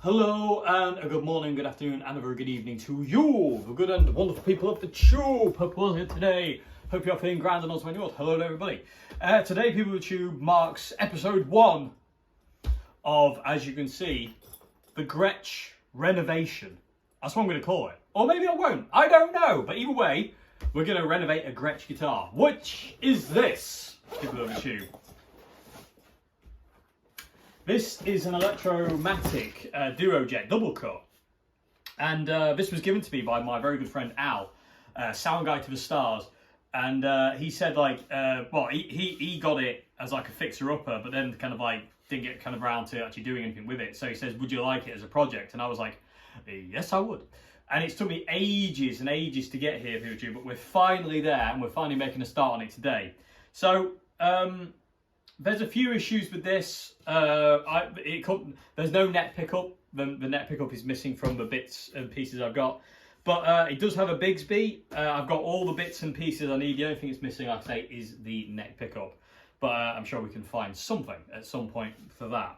Hello and a good morning, good afternoon and a very good evening to you, the good and wonderful people of the tube. Hope you're here today. Hope you're feeling grand and also in yours. Hello to everybody. Today, people of the tube marks episode 1 of, as you can see, the Gretsch Renovation. That's what I'm going to call it. Or maybe I won't. I don't know. But either way, we're going to renovate a Gretsch guitar. Which is this, people of the tube? This is an Electromatic Duo Jet double cut, and this was given to me by my very good friend Al, sound guy to the stars, and he said well, he got it as like a fixer-upper, but then kind of like didn't get kind of around to actually doing anything with it. So he says, would you like it as a project? And I was like, yes, I would. And it's took me ages and ages to get here, people, but we're finally there, and we're finally making a start on it today. So there's a few issues with this. There's no neck pickup. The neck pickup is missing from the bits and pieces I've got. But it does have a Bigsby. I've got all the bits and pieces I need. The only thing it's missing, like I say, is the neck pickup. But I'm sure we can find something at some point for that.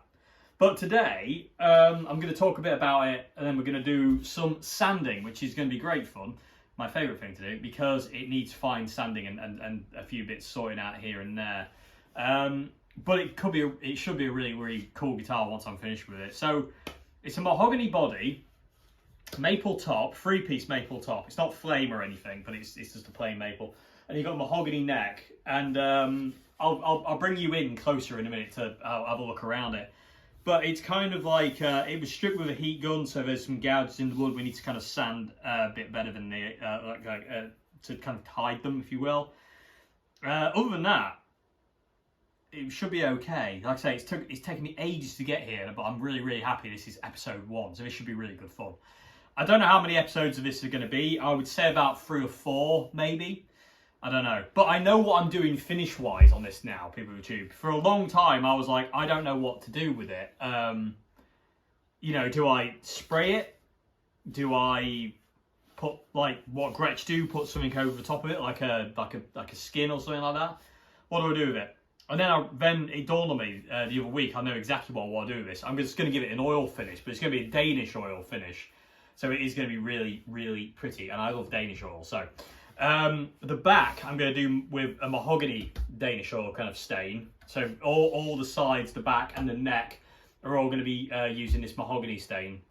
But today, I'm going to talk a bit about it, and then we're going to do some sanding, which is going to be great fun. My favourite thing to do, because it needs fine sanding and a few bits sorting out here and there. But it should be a really, really cool guitar once I'm finished with it. So it's a mahogany body, maple top, 3-piece maple top. It's not flame or anything, but it's just a plain maple. And you've got a mahogany neck. And I'll bring you in closer in a minute to have a look around it. But it's kind of like, it was stripped with a heat gun, so there's some gouges in the wood. We need to kind of sand a bit better than to kind of hide them, if you will. Other than that, it should be okay. Like I say, it's taken me ages to get here, but I'm really, really happy this is episode 1, so this should be really good fun. I don't know how many episodes of this are going to be. I would say about 3 or 4, maybe. I don't know. But I know what I'm doing finish-wise on this now, people of YouTube. For a long time, I was like, I don't know what to do with it. You know, do I spray it? Do I put, like, what Gretsch do, put something over the top of it, like a skin or something like that? What do I do with it? And then it dawned on me the other week, I know exactly what I want to do with this. I'm just going to give it an oil finish, but it's going to be a Danish oil finish. So it is going to be really, really pretty. And I love Danish oil. So the back I'm going to do with a mahogany Danish oil kind of stain. So all the sides, the back and the neck are all going to be using this mahogany stain.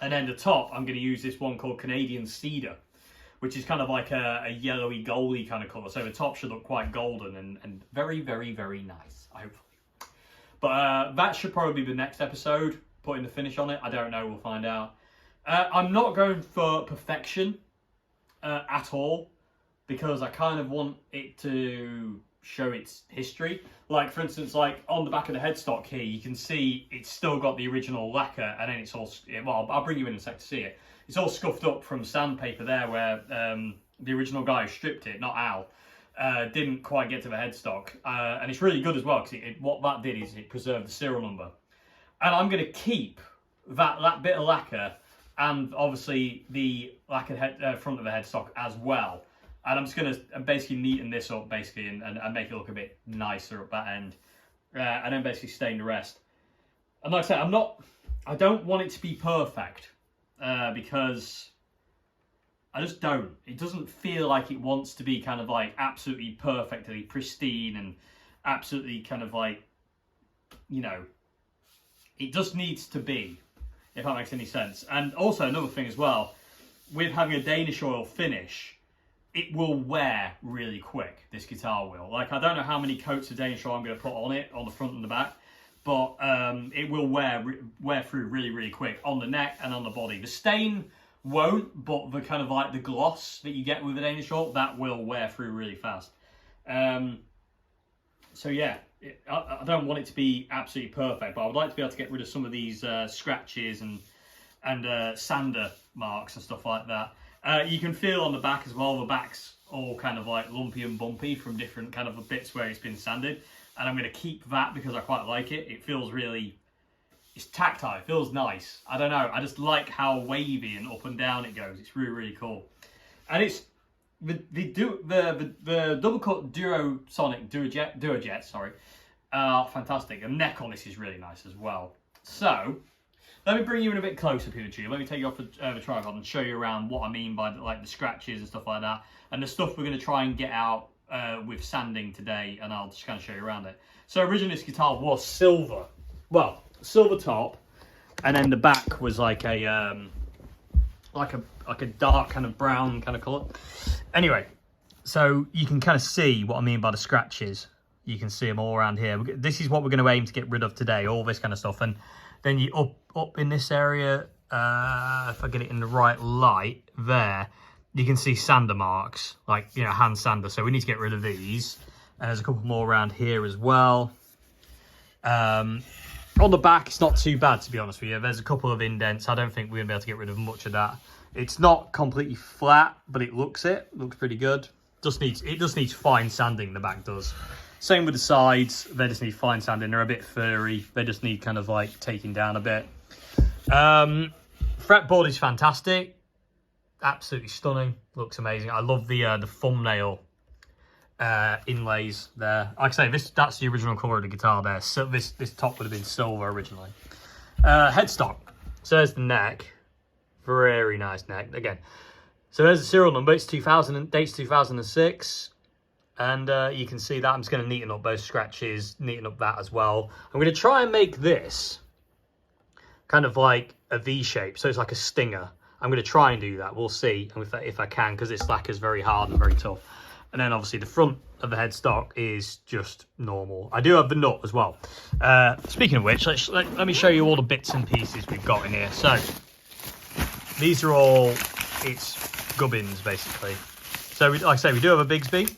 And then the top, I'm going to use this one called Canadian Cedar, which is kind of like a yellowy, goldy kind of colour. So the top should look quite golden and very, very, very nice, hopefully. But that should probably be the next episode, putting the finish on it. I don't know, we'll find out. I'm not going for perfection at all, because I kind of want it to show its history. Like, for instance, like on the back of the headstock here, you can see it's still got the original lacquer, and then it's all, well, I'll bring you in a sec to see it. It's all scuffed up from sandpaper there, where the original guy who stripped it, not Al, didn't quite get to the headstock. And it's really good as well, because what that did is it preserved the serial number. And I'm going to keep that bit of lacquer, and obviously the lacquered front of the headstock as well. And I'm just going to basically neaten this up, basically, and make it look a bit nicer at that end. And then basically stain the rest. And like I said, I don't want it to be perfect. Because I just don't. It doesn't feel like it wants to be kind of like absolutely perfectly pristine and absolutely kind of like, you know, it just needs to be, if that makes any sense. And also another thing as well, with having a Danish oil finish, it will wear really quick, this guitar will. Like, I don't know how many coats of Danish oil I'm going to put on it, on the front and the back. But it will wear through really, really quick on the neck and on the body. The stain won't, but the kind of like the gloss that you get with the Danish oil, that will wear through really fast. So yeah, I don't want it to be absolutely perfect, but I would like to be able to get rid of some of these scratches and sander marks and stuff like that. You can feel on the back as well, the back's all kind of like lumpy and bumpy from different kind of bits where it's been sanded. And I'm going to keep that because I quite like it. It feels really, it's tactile, it feels nice. I don't know, I just like how wavy and up and down it goes. It's really, really cool. And it's, the double cut Duo Jet, sorry, fantastic. The neck on this is really nice as well. So Let me bring you in a bit closer, Pikachu. Let me take you off the tripod and show you around what I mean by the scratches and stuff like that. And the stuff we're going to try and get out with sanding today, and I'll just kind of show you around it. So originally this guitar was silver. Well, silver top, and then the back was like a dark kind of brown kind of colour. Anyway, so you can kind of see what I mean by the scratches. You can see them all around here. This is what we're going to aim to get rid of today, all this kind of stuff. And then you up in this area, if I get it in the right light, there, you can see sander marks, like, you know, hand sander. So we need to get rid of these. And there's a couple more around here as well. On the back, it's not too bad, to be honest with you. There's a couple of indents. I don't think we're going to be able to get rid of much of that. It's not completely flat, but it looks pretty good. It just needs fine sanding, the back does. Same with the sides, they just need fine sanding. They're a bit furry, they just need kind of like taking down a bit. Fretboard is fantastic, absolutely stunning, looks amazing. I love the thumbnail inlays there. Like I say, that's the original colour of the guitar there. So this top would have been silver originally. Headstock, so there's the neck, very nice neck again. So there's the serial number, it's dates 2006. And you can see that. I'm just going to neaten up those scratches, neaten up that as well. I'm going to try and make this kind of like a V shape, so it's like a stinger. I'm going to try and do that. We'll see if I can, because this lacquer is very hard and very tough. And then obviously the front of the headstock is just normal. I do have the nut as well. Speaking of which, let me show you all the bits and pieces we've got in here. So these are all its gubbins basically. So like I say, we do have a Bigsby.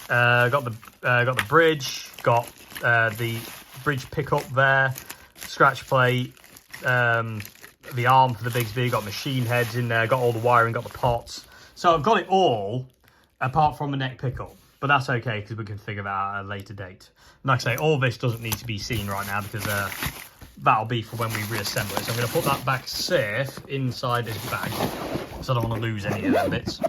Got the bridge, got the bridge pickup there, scratch plate, the arm for the Bigsby, got machine heads in there, got all the wiring, got the pots. So I've got it all apart from the neck pickup, but that's okay because we can figure that out at a later date. And like I say, all this doesn't need to be seen right now because that'll be for when we reassemble it. So I'm going to put that back safe inside this bag so I don't want to lose any of them bits.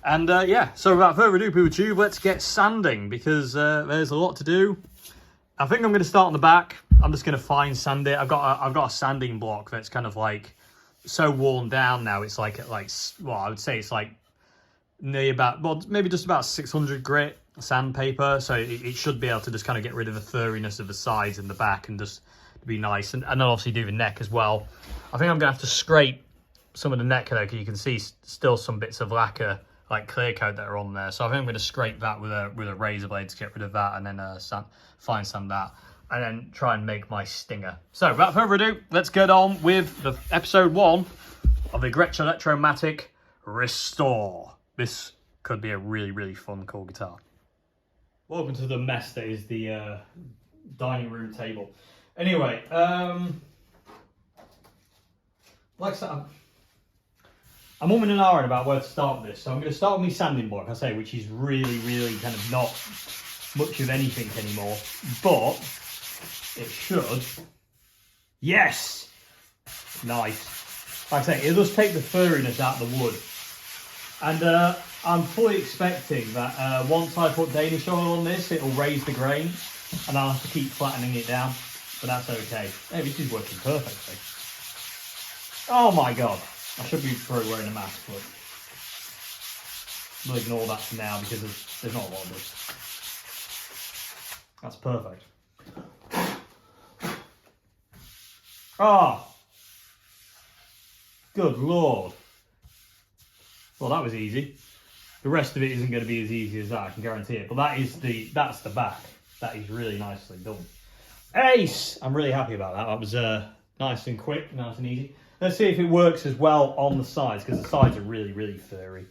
And yeah, so without further ado, POTT, let's get sanding because there's a lot to do. I think I'm going to start on the back. I'm just going to fine sand it. I've got a sanding block that's kind of like so worn down now. It's like well, I would say it's like nearly about, well, maybe just about 600 grit sandpaper. So it should be able to just kind of get rid of the furriness of the sides and the back and just be nice. And then obviously do the neck as well. I think I'm going to have to scrape some of the neck though, because you can see still some bits of lacquer, like clear coat, that are on there. So I think I'm going to scrape that with a razor blade to get rid of that, and then fine sand that, and then try and make my stinger. So without further ado, let's get on with the episode 1 of the Gretsch Electromatic Restore. This could be a really, really fun, cool guitar. Welcome to the mess that is the dining room table. Anyway, like I said, I'm umming and ahhing about where to start with this. So I'm going to start with my sanding block, I say, which is really, really kind of not much of anything anymore. But it should. Yes! Nice. Like I say, it does take the furriness out of the wood. And I'm fully expecting that once I put Danish oil on this, it'll raise the grain. And I'll have to keep flattening it down. But that's okay. Hey, this is working perfectly. Oh my god. I should be probably wearing a mask, but we'll ignore that for now because there's not a lot of this. That's perfect. Ah! Good lord. Well, that was easy. The rest of it isn't going to be as easy as that, I can guarantee it. But that's the back. That is really nicely done. Ace! I'm really happy about that. That was nice and quick, nice and easy. Let's see if it works as well on the sides, because the sides are really, really furry.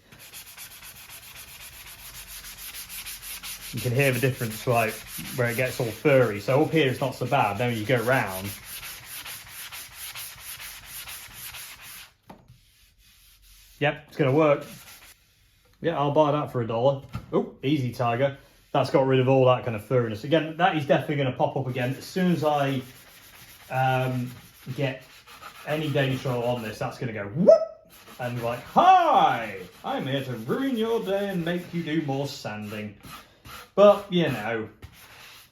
You can hear the difference, like, where it gets all furry. So up here it's not so bad, then when you go round. Yep, it's going to work. Yeah, I'll buy that for $1. Oh, easy, Tiger. That's got rid of all that kind of furriness. Again, that is definitely going to pop up again. As soon as I get any Danish oil on this, that's going to go whoop, and be like, hi, I'm here to ruin your day and make you do more sanding. But, you know,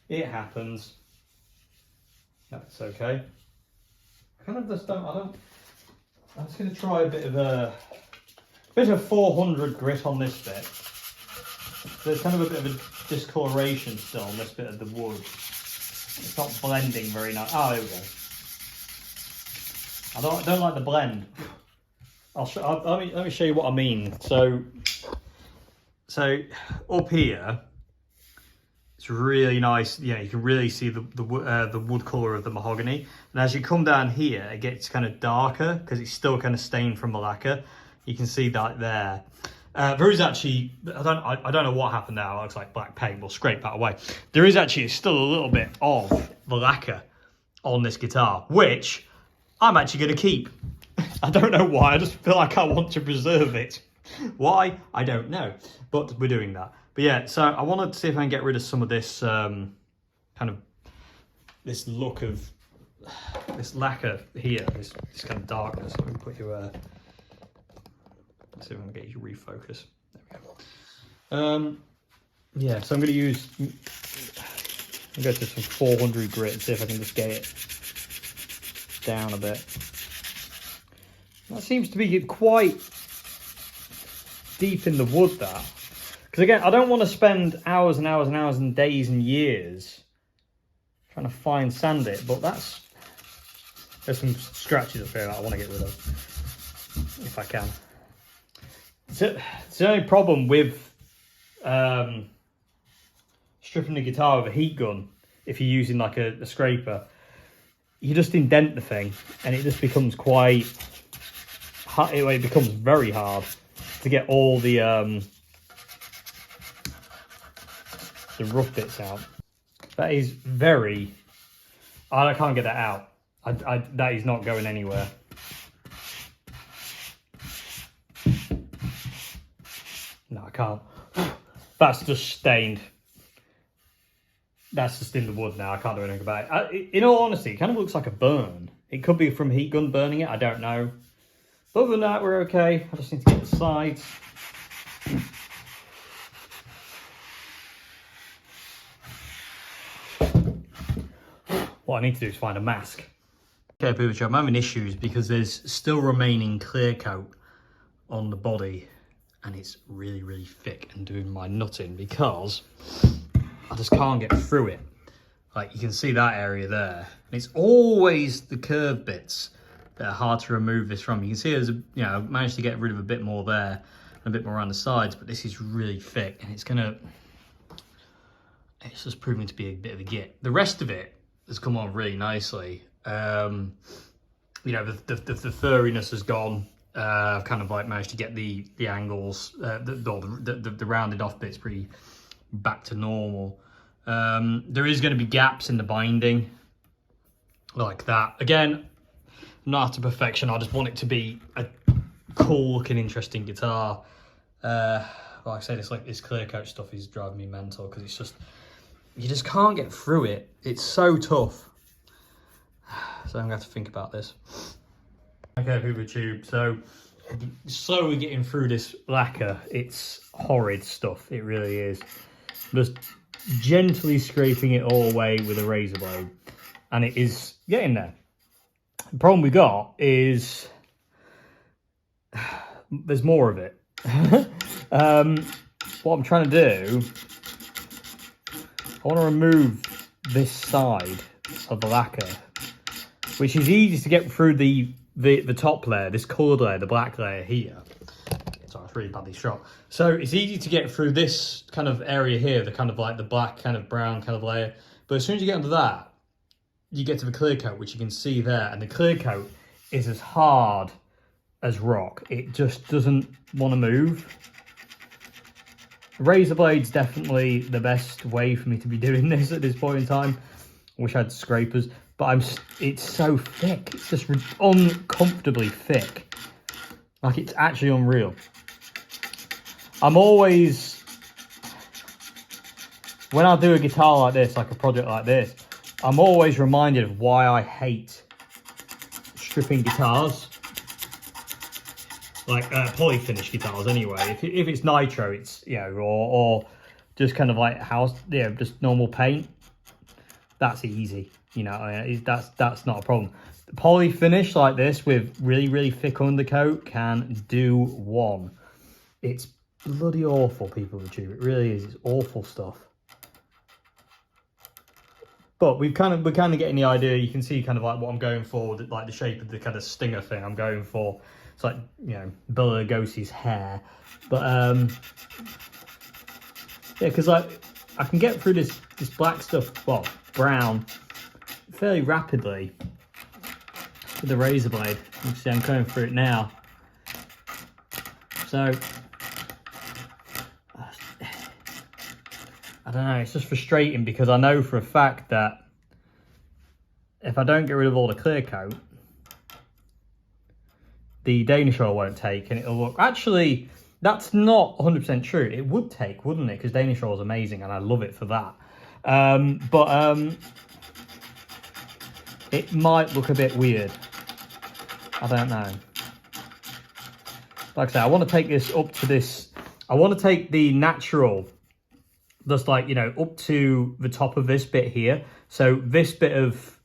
it happens. That's okay. kind of just don't. I'm just going to try a bit of 400 grit on this bit. There's kind of a bit of a discoloration still on this bit of the wood. It's not blending very nice. Oh, there we go. I don't like the blend. Let me show you what I mean. So up here, it's really nice. Yeah, you can really see the wood colour of the mahogany. And as you come down here, it gets kind of darker because it's still kind of stained from the lacquer. You can see that there. There is actually, I don't know what happened there. It looks like black paint. We'll scrape that away. There is actually still a little bit of the lacquer on this guitar, which I'm actually going to keep. I don't know why. I just feel like I want to preserve it. Why? I don't know. But we're doing that. But yeah, so I wanted to see if I can get rid of some of this kind of this look of this lacquer here, this kind of darkness. Let me put you let's see if I can get you to refocus. There we go. Yeah, so I'm going to use. I'll go to some 400 grit and see if I can just get it down a bit. That seems to be quite deep in the wood, that. Because again, I don't want to spend hours and hours and hours and days and years trying to fine sand it, but there's some scratches up here that I want to get rid of, if I can. It's the only problem with stripping the guitar with a heat gun, if you're using like a scraper, you just indent the thing and it just becomes quite hard. It becomes very hard to get all the rough bits out. That is very, I can't get that out. That is not going anywhere. No, I can't. That's just stained. That's just in the wood now. I can't do anything about it. In all honesty, it kind of looks like a burn. It could be from heat gun burning it. I don't know. But other than that, we're okay. I just need to get the sides. What I need to do is find a mask. Okay, Pooch, I'm having issues because there's still remaining clear coat on the body. And it's really, really thick and doing my nutting because I just can't get through it. Like, you can see that area there. And it's always the curved bits that are hard to remove this from. You can see there's I've managed to get rid of a bit more there and a bit more around the sides, but this is really thick and it's just proving to be a bit of a git. The rest of it has come on really nicely. The furriness has gone. I've kind of like managed to get the angles, the rounded off bits pretty back to normal. There is going to be gaps in the binding like that. Again, not to perfection. I just want it to be a cool looking, interesting guitar. Like I said, it's like this clear coat stuff is driving me mental because it's just, you just can't get through it. It's so tough. So I'm going to have to think about this. Okay, Hoover Tube, so slowly getting through this lacquer. It's horrid stuff, it really is. Just gently scraping it all away with a razor blade, and it is getting there. The problem we got is there's more of it. What I'm trying to do, I want to remove this side of the lacquer, which is easy to get through the top layer, this coloured layer, the black layer here. Sorry, it's really badly shot. So it's easy to get through this kind of area here, the kind of like the black kind of brown kind of layer. But as soon as you get onto that, you get to the clear coat, which you can see there. And the clear coat is as hard as rock. It just doesn't want to move. Razor blade's definitely the best way for me to be doing this at this point in time. I wish I had scrapers. But it's so thick. It's just uncomfortably thick. Like, it's actually unreal. I'm always, when I do a guitar like this, like a project like this, I'm always reminded of why I hate stripping guitars. Like poly-finish guitars anyway. If it's nitro, it's, or just kind of like just normal paint. That's easy. That's not a problem. poly finish like this with really, really thick undercoat can do one. It's bloody awful, people of YouTube. It really is. It's awful stuff. But we're kind of getting the idea. You can see kind of like what I'm going for, like the shape of the kind of stinger thing I'm going for. It's like, you know, Bela Lugosi's hair. But yeah, because like I can get through this black stuff, well, brown, fairly rapidly with the razor blade. You can see I'm going through it now. So I don't know, it's just frustrating because I know for a fact that if I don't get rid of all the clear coat, the Danish oil won't take and it'll look... Actually, that's not 100% true. It would take, wouldn't it? Because Danish oil is amazing and I love it for that. It might look a bit weird. I don't know. Like I say, I want to take this up to this... I want to take the natural... just like, you know, up to the top of this bit here. So this bit of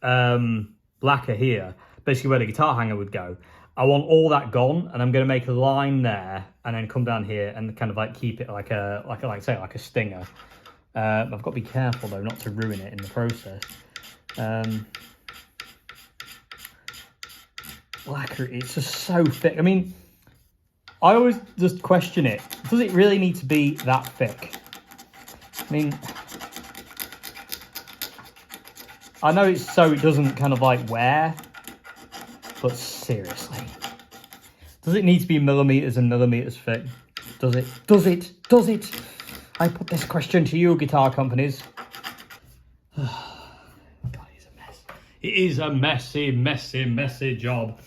lacquer here, basically where the guitar hanger would go, I want all that gone, and I'm going to make a line there and then come down here and kind of like keep it like a stinger. I've got to be careful though not to ruin it in the process. Lacquer, it's just so thick. I mean, I always just question it. Does it really need to be that thick? I mean, I know it's so it doesn't kind of like wear, but seriously, does it need to be millimeters and millimeters thick? Does it? Does it? Does it? I put this question to you, guitar companies. God, it's a mess. It is a messy, messy, messy job.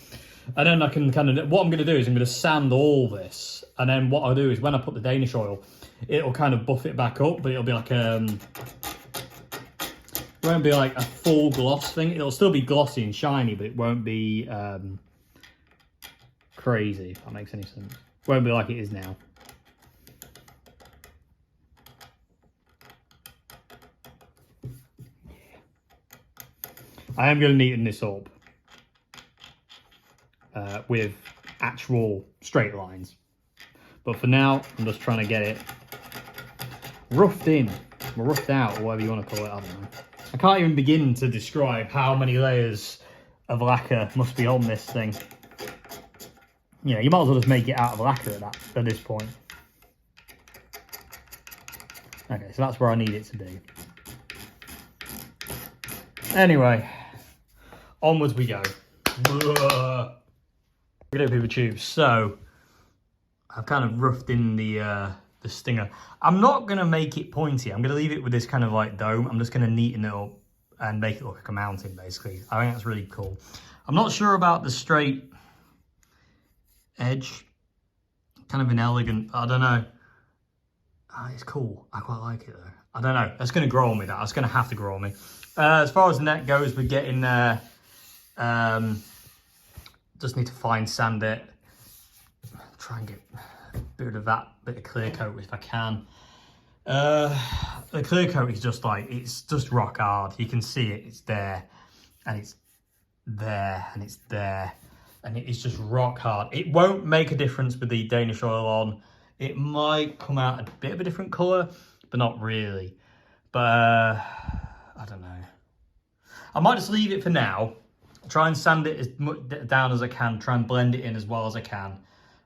And then I can kind of, what I'm going to do is I'm going to sand all this. And then what I'll do is when I put the Danish oil, it'll kind of buff it back up, but it'll be like it won't be like a full gloss thing. It'll still be glossy and shiny, but it won't be crazy, if that makes any sense. It won't be like it is now. I am going to neaten this up with actual straight lines. But for now, I'm just trying to get it roughed in, or roughed out, or whatever you want to call it, I don't know. I can't even begin to describe how many layers of lacquer must be on this thing. You know, you might as well just make it out of lacquer at this point. Okay, so that's where I need it to be. Anyway, onwards we go. Look at people tubes. So I've kind of roughed in the stinger. I'm not going to make it pointy. I'm going to leave it with this kind of like dome. I'm just going to neaten it up and make it look like a mountain, basically. I think that's really cool. I'm not sure about the straight edge. Kind of an elegant, I don't know. It's cool. I quite like it though. I don't know. That's going to grow on me, that. That's going to have to grow on me. As far as the neck goes, we're getting there. Just need to fine sand it. Try and get a bit of that bit of clear coat if I can. The clear coat is just like, it's just rock hard. You can see it, it's there, and it's there, and it's there, and it is just rock hard. It won't make a difference with the Danish oil on. It might come out a bit of a different colour, but not really. But I don't know. I might just leave it for now. Try and sand it as much down as I can. Try and blend it in as well as I can.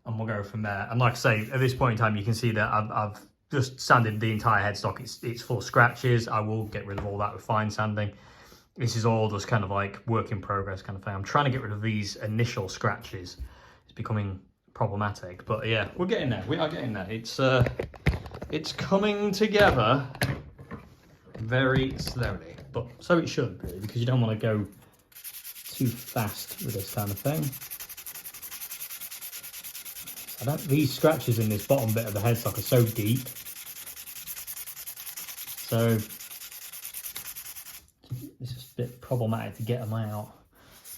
And we'll go from there. And like I say, at this point in time, you can see that I've just sanded the entire headstock. It's full of scratches. I will get rid of all that with fine sanding. This is all just kind of like work in progress kind of thing. I'm trying to get rid of these initial scratches. It's becoming problematic. But yeah, we're getting there. We are getting there. It's coming together very slowly. But so it should, really, because you don't want to go too fast with this kind of thing. These scratches in this bottom bit of the headstock are so deep. So it's just a bit problematic to get them out.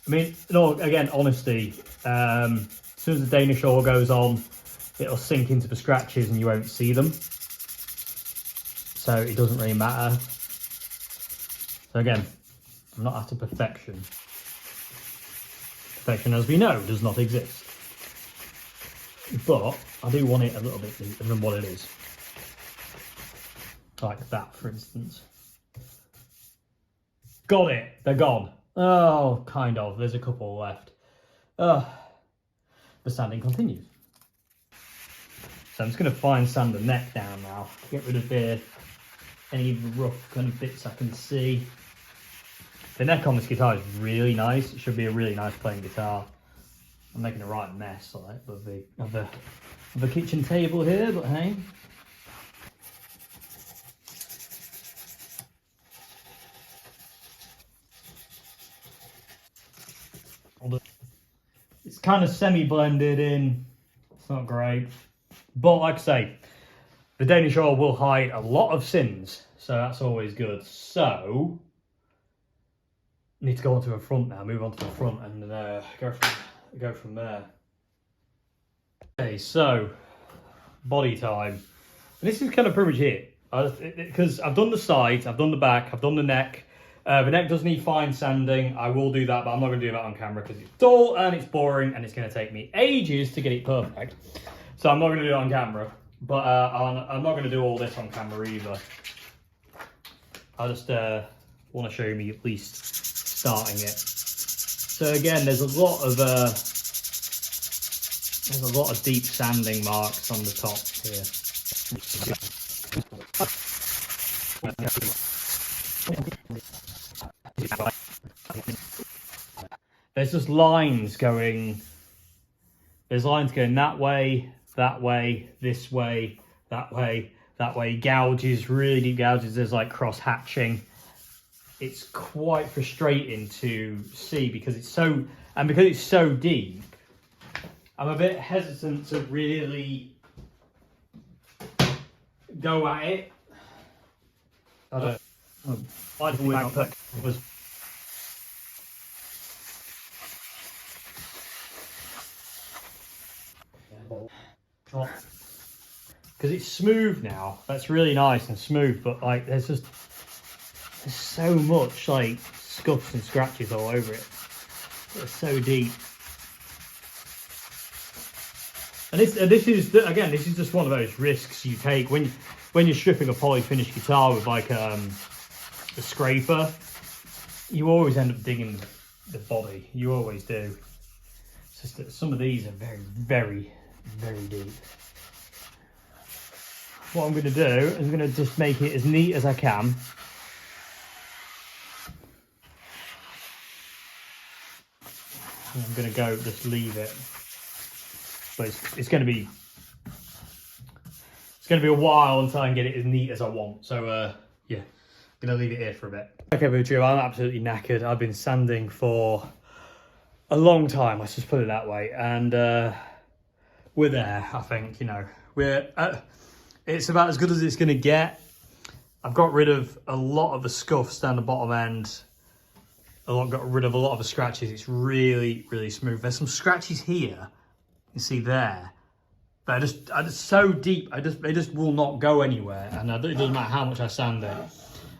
I mean, no, again, honesty, as soon as the Danish oil goes on, it'll sink into the scratches and you won't see them. So it doesn't really matter. So again, I'm not after perfection. perfection, as we know, does not exist. But I do want it a little bit neater than what it is. Like that, for instance. Got it. They're gone. Oh, kind of. There's a couple left. The sanding continues. So I'm just going to fine sand the neck down now. Get rid of any rough kind of bits I can see. The neck on this guitar is really nice. It should be a really nice playing guitar. I'm making a right mess like of the kitchen table here, but hey. It's kind of semi-blended in. It's not great. But like I say, the Danish oil will hide a lot of sins. So that's always good. So, need to go onto the front now. Move on to the front and go from there. Okay, so body time. And this is kind of pretty much it. Because I've done the sides, I've done the back, I've done the neck. The neck does need fine sanding. I will do that, but I'm not going to do that on camera because it's dull and it's boring and it's going to take me ages to get it perfect. So I'm not going to do it on camera. But I'm not going to do all this on camera either. I just want to show you at least starting it. So again, there's a lot of deep sanding marks on the top here. There's just lines going. There's lines going that way, this way, that way. Gouges, really deep gouges. There's like cross hatching. It's quite frustrating to see because it's so deep. I'm a bit hesitant to really go at it. I don't. I think my pick was. Because it's smooth now. That's really nice and smooth, but like there's so much like scuffs and scratches all over it. It's so deep. And this is just one of those risks you take when you're stripping a poly-finished guitar with like a scraper. You always end up digging the body. You always do. It's just that some of these are very, very, very deep. What I'm going to do is I'm going to just make it as neat as I can. And I'm going to just leave it. But it's going to be a while until I can get it as neat as I want. So yeah, I'm going to leave it here for a bit. Okay, Buju, I'm absolutely knackered. I've been sanding for a long time. Let's just put it that way. And we're there. I think it's about as good as it's going to get. I've got rid of a lot of the scuffs down the bottom end. Got rid of a lot of the scratches. It's really, really smooth. There's some scratches here. You see there. But I just so deep. They just will not go anywhere. And it doesn't matter how much I sand it.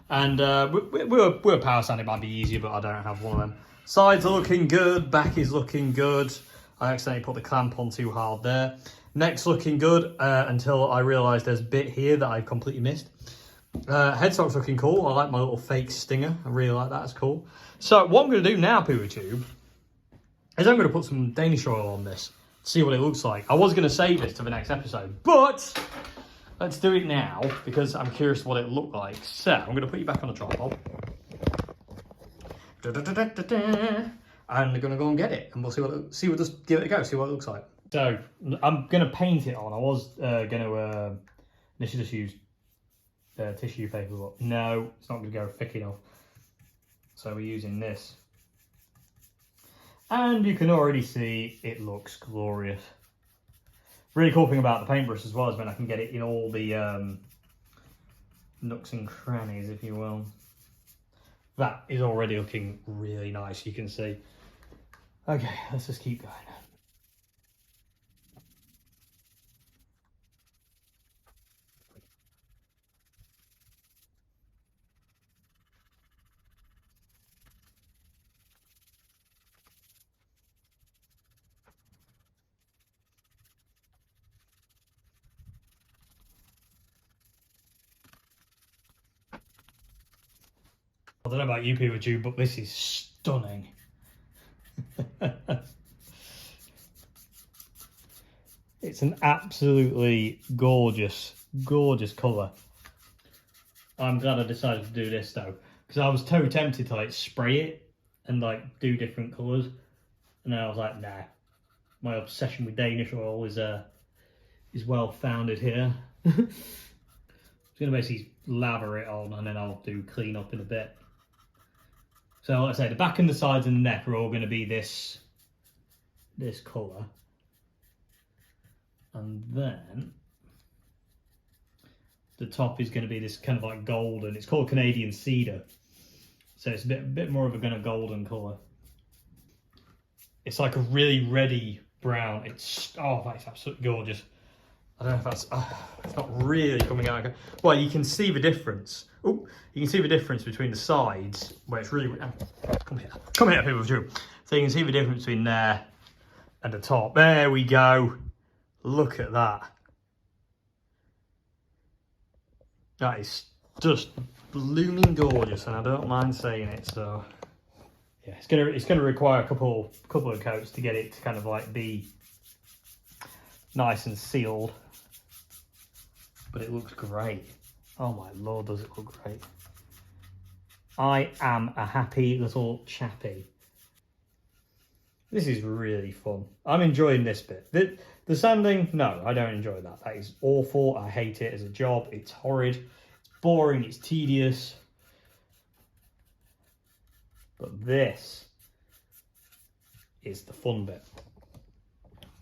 And we're power sand. It might be easier, but I don't have one of them. Sides are looking good. Back is looking good. I accidentally put the clamp on too hard there. Neck's looking good until I realised there's a bit here that I completely missed. Headstock's looking cool. I like my little fake stinger. I really like that. It's cool. So what I'm going to do now, POTT, is I'm going to put some Danish oil on this. See what it looks like. I was going to save this to the next episode, but let's do it now because I'm curious what it looked like. So I'm going to put you back on the tripod. And I'm going to go and get it, and we'll just give it a go. See what it looks like. So I'm going to paint it on. I was going to initially just use tissue paper, but no, it's not going to go thick enough. So we're using this. And you can already see it looks glorious. Really cool thing about the paintbrush as well is when I can get it in all the nooks and crannies, if you will. That is already looking really nice, you can see. Okay, let's just keep going. don't know about you people, but this is stunning. It's an absolutely gorgeous, gorgeous colour. I'm glad I decided to do this though, because I was so tempted to like spray it and like do different colours, and then I was like, nah, my obsession with Danish oil is well founded here. I'm going to basically lather it on, and then I'll do clean up in a bit. So like I say, the back and the sides and the neck are all going to be this colour. And then the top is going to be this kind of like golden. It's called Canadian cedar, so it's a bit more of a kind of golden colour. It's like a really reddy brown. It's that's absolutely gorgeous. I don't know if that's it's not really coming out. Well, you can see the difference. Oh, you can see the difference between the sides where it's really. Come here, people. So you can see the difference between there and the top. There we go. Look at that. That is just blooming gorgeous, and I don't mind saying it. So yeah, it's gonna require a couple of coats to get it to kind of like be nice and sealed. But it looks great. Oh my lord, does it look great. I am a happy little chappy. This is really fun. I'm enjoying this bit. The sanding, no, I don't enjoy that. That is awful. I hate it as a job. It's horrid. It's boring. It's tedious. But this is the fun bit.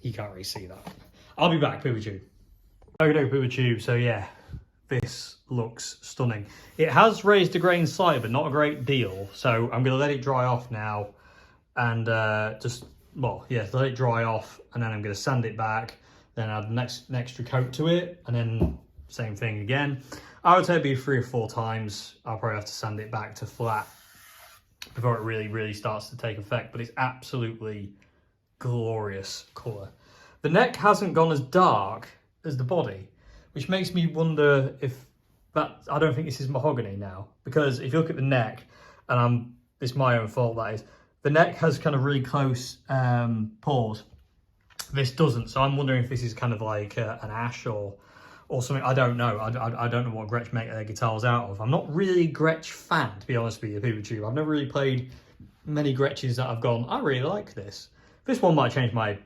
You can't really see that. I'll be back, POTT. Okay, POTT. So yeah, this looks stunning. It has raised the grain slightly, but not a great deal. So I'm going to let it dry off now. And let it dry off, and then I'm going to sand it back, then add an extra coat to it, and then same thing again. I would say it'd be 3 or 4 times. I'll probably have to sand it back to flat before it really starts to take effect, but it's absolutely glorious colour. The neck hasn't gone as dark as the body, which makes me wonder if that, I don't think this is mahogany now, because if you look at the neck, and it's my own fault that is, the neck has kind of really close pores. This doesn't, so I'm wondering if this is kind of like an ash or something. I don't know. I don't know what Gretsch make their guitars out of. I'm not really a Gretsch fan, to be honest with you, POTT. I've never really played many Gretches that I've gone, I really like this. This one might change my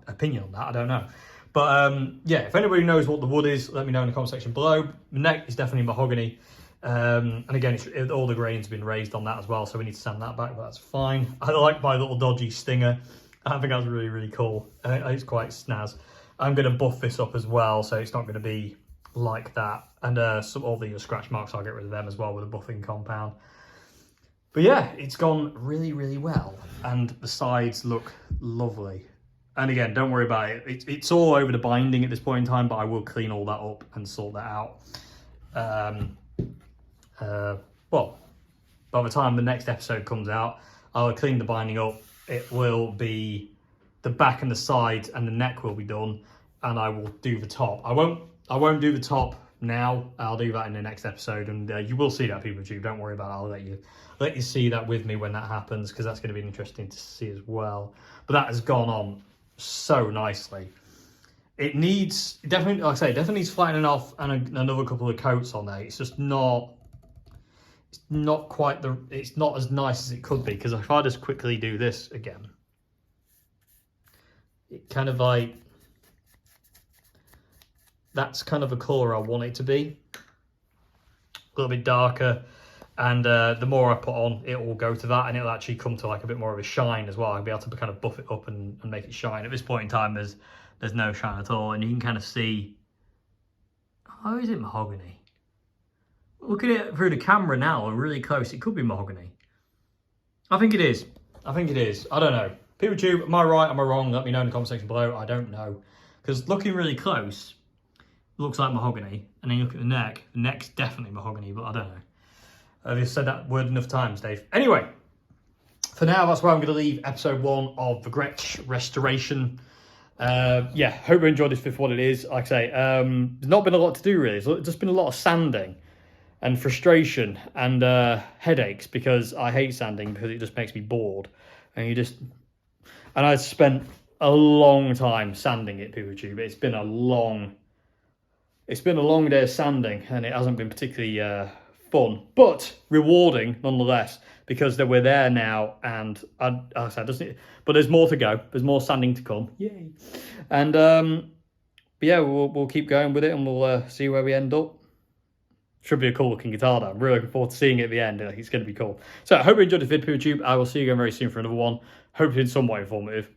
opinion on that, I don't know. But yeah, if anybody knows what the wood is, let me know in the comment section below. The neck is definitely mahogany. And again, all the grain's been raised on that as well, so we need to sand that back, but that's fine. I like my little dodgy stinger. I think that's really cool. It's quite snaz. I'm going to buff this up as well, so it's not going to be like that. And all the scratch marks, I'll get rid of them as well with a buffing compound. But yeah, it's gone really well, and the sides look lovely. And again, don't worry about it. It's all over the binding at this point in time, but I will clean all that up and sort that out. Well, by the time the next episode comes out, I'll clean the binding up. It will be the back and the sides, and the neck will be done, and I will do the top. I won't do the top now. I'll do that in the next episode, and you will see that, POTT. Don't worry about it. I'll let you see that with me when that happens, because that's going to be interesting to see as well. But that has gone on so nicely. It needs definitely, like I say, definitely needs flattening off and another couple of coats on there. It's just not. It's not quite it's not as nice as it could be, because if I just quickly do this again, it kind of like, that's kind of a colour I want it to be. A little bit darker, and the more I put on, it will go to that, and it'll actually come to like a bit more of a shine as well. I'll be able to kind of buff it up and make it shine. At this point in time, there's no shine at all, and you can kind of see, oh, is it mahogany? Look at it through the camera now, really close. It could be mahogany. I think it is. I think it is. I don't know. POTT, am I right? Am I wrong? Let me know in the comment section below. I don't know. Because looking really close, it looks like mahogany. And then you look at the neck's definitely mahogany, but I don't know. I've just said that word enough times, Dave. Anyway, for now, that's where I'm going to leave episode 1 of the Gretsch restoration. Yeah, hope you enjoyed this for what it is. Like I say, there's not been a lot to do really. It's just been a lot of sanding. and frustration and headaches, because I hate sanding because it just makes me bored. And I spent a long time sanding it, POTT. It's been a long day of sanding, and it hasn't been particularly fun, but rewarding nonetheless, because we're there now. And I said, but there's more to go. There's more sanding to come. Yay! And but yeah, we'll keep going with it, and we'll see where we end up. Should be a cool looking guitar though. I'm really looking forward to seeing it at the end. It's going to be cool. So I hope you enjoyed the vid, POTT. I will see you again very soon for another one. Hope it's been somewhat informative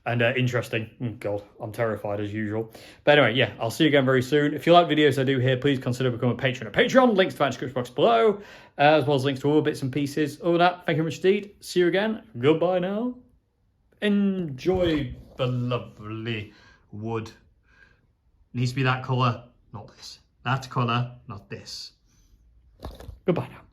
and interesting. Oh, God, I'm terrified as usual. But anyway, yeah, I'll see you again very soon. If you like videos I do here, please consider becoming a patron at Patreon. Links to the description box below, as well as links to all bits and pieces. Other than that, thank you very much indeed. See you again. Goodbye now. Enjoy the lovely wood. Needs to be that colour, not this. That colour, not this. Goodbye now.